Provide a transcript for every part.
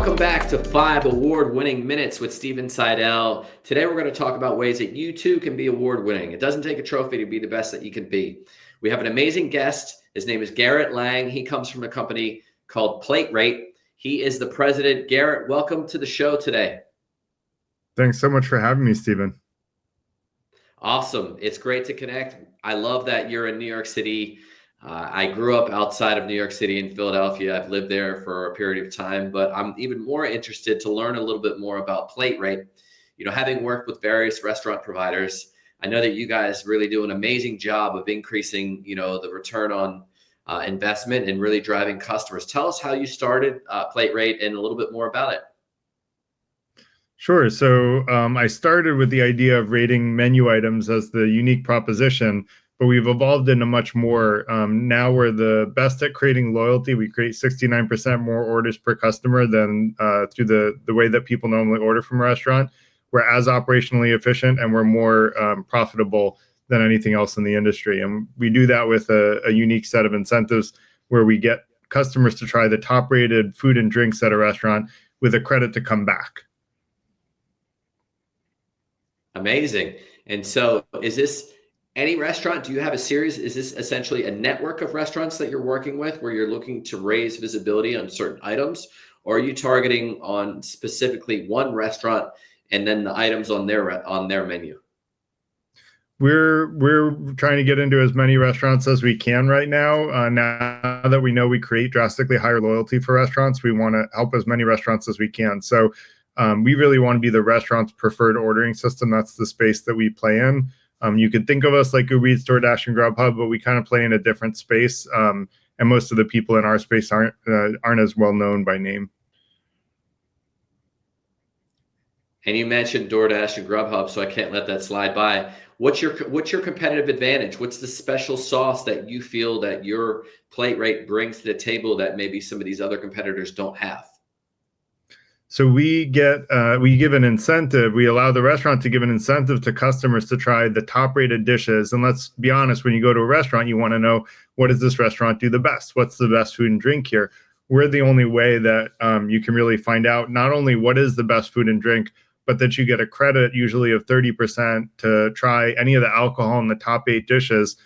Welcome back to 5 award-winning minutes with Steven Seidel. Today we're going to talk about ways that you too can be award-winning. It doesn't take a trophy to be the best that you can be. We have an amazing guest. His name is Garrett Lang. He comes from a company called PlateRate. He is the president. Garrett, welcome to the show today. Thanks so much for having me, Steven. Awesome. It's great to connect. I love that you're in New York City. I grew up outside of New York City in Philadelphia. I've lived there for a period of time, but I'm even more interested to learn a little bit more about PlateRate. You know, having worked with various restaurant providers, I know that you guys really do an amazing job of increasing, the return on investment and really driving customers. Tell us how you started PlateRate and a little bit more about it. Sure. So I started with the idea of rating menu items as the unique proposition, but we've evolved into much more. Now we're the best at creating loyalty. We create 69% more orders per customer than through the way that people normally order from a restaurant. We're as operationally efficient and we're more profitable than anything else in the industry. And we do that with a unique set of incentives where we get customers to try the top rated food and drinks at a restaurant with a credit to come back. Amazing. And so is this any restaurant? Do you have a series? Is this essentially a network of restaurants that you're working with where you're looking to raise visibility on certain items? Or are you targeting on specifically one restaurant and then the items on their menu? We're trying to get into as many restaurants as we can right now. Now that we know we create drastically higher loyalty for restaurants, we want to help as many restaurants as we can. So we really want to be the restaurant's preferred ordering system. That's the space that we play in. You could think of us like Uber Eats, DoorDash, and Grubhub, but we kind of play in a different space. And most of the people in our space aren't as well known by name. And you mentioned DoorDash and Grubhub, so I can't let that slide by. What's your competitive advantage? What's the special sauce that you feel that your PlateRate brings to the table that maybe some of these other competitors don't have? So we give an incentive. We allow the restaurant to give an incentive to customers to try the top rated dishes. And let's be honest, when you go to a restaurant, you want to know, what does this restaurant do the best? What's the best food and drink here? We're the only way that you can really find out not only what is the best food and drink, but that you get a credit usually of 30% to try any of the alcohol in the top 8 dishes.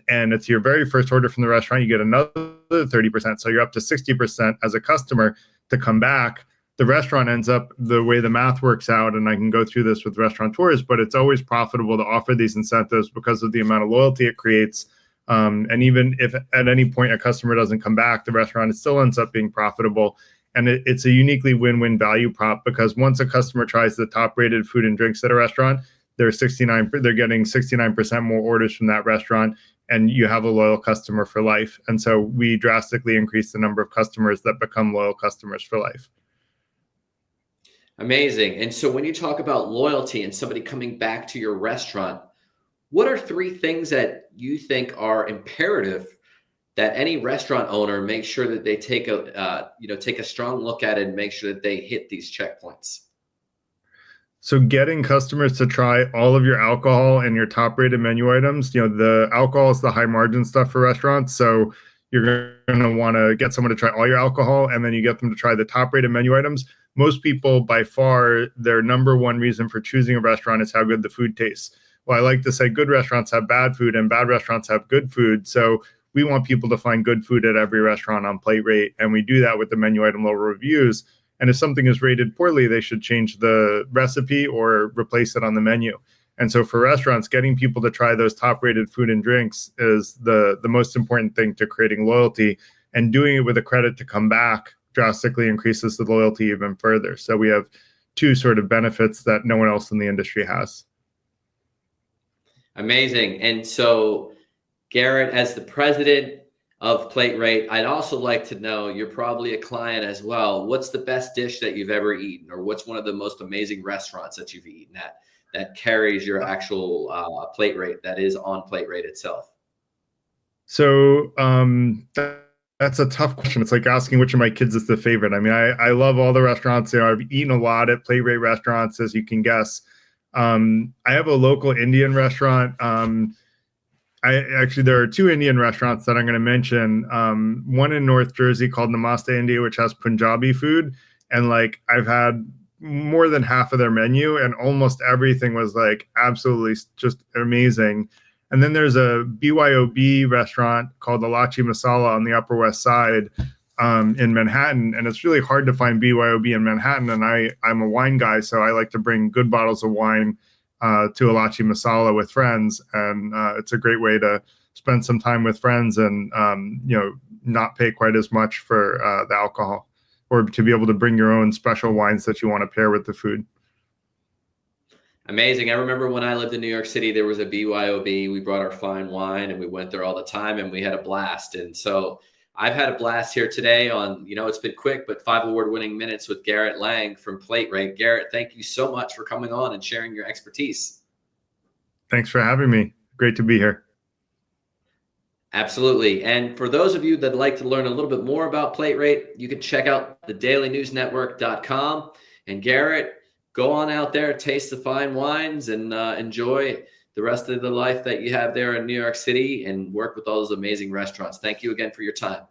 And it's your very first order from the restaurant, you get another 30%. So you're up to 60% as a customer to come back. The restaurant ends up, the way the math works out, and I can go through this with restaurateurs, but it's always profitable to offer these incentives because of the amount of loyalty it creates. And even if at any point a customer doesn't come back, the restaurant still ends up being profitable. And it's a uniquely win-win value prop because once a customer tries the top-rated food and drinks at a restaurant, they're getting 69% more orders from that restaurant, and you have a loyal customer for life. And so we drastically increase the number of customers that become loyal customers for life. Amazing. And so when you talk about loyalty and somebody coming back to your restaurant, what are 3 things that you think are imperative that any restaurant owner make sure that they take a strong look at it and make sure that they hit these checkpoints? So getting customers to try all of your alcohol and your top rated menu items, the alcohol is the high margin stuff for restaurants. So you're going to want to get someone to try all your alcohol, and then you get them to try the top rated menu items. Most people, by far, their number one reason for choosing a restaurant is how good the food tastes. Well, I like to say good restaurants have bad food and bad restaurants have good food. So we want people to find good food at every restaurant on PlateRate. And we do that with the menu item level reviews. And if something is rated poorly, they should change the recipe or replace it on the menu. And so for restaurants, getting people to try those top rated food and drinks is the most important thing to creating loyalty, and doing it with a credit to come back drastically increases the loyalty even further. So we have 2 sort of benefits that no one else in the industry has. Amazing. And so, Garrett, as the president of PlateRate, I'd also like to know, you're probably a client as well. What's the best dish that you've ever eaten, or what's one of the most amazing restaurants that you've eaten at that carries your actual PlateRate that is on PlateRate itself? So that's a tough question. It's like asking which of my kids is the favorite. I mean, I love all the restaurants. I've eaten a lot at PlateRate restaurants, as you can guess. I have a local Indian restaurant. There are 2 Indian restaurants that I'm going to mention. One in North Jersey called Namaste India, which has Punjabi food, And like I've had more than half of their menu, and almost everything was like absolutely just amazing. And then there's a BYOB restaurant called the Lachi Masala on the Upper West Side in Manhattan, and it's really hard to find BYOB in Manhattan. And I'm a wine guy, so I like to bring good bottles of wine to Alachi Masala with friends, and it's a great way to spend some time with friends and not pay quite as much for the alcohol, or to be able to bring your own special wines that you want to pair with the food. Amazing. I remember when I lived in New York City, there was a BYOB. We brought our fine wine and we went there all the time and we had a blast. And so I've had a blast here today on, it's been quick, but 5 award-winning minutes with Garrett Lang from PlateRate. Garrett, thank you so much for coming on and sharing your expertise. Thanks for having me. Great to be here. Absolutely. And for those of you that like to learn a little bit more about PlateRate, you can check out thedailynewsnetwork.com. And Garrett, go on out there, taste the fine wines, and enjoy the rest of the life that you have there in New York City and work with all those amazing restaurants. Thank you again for your time.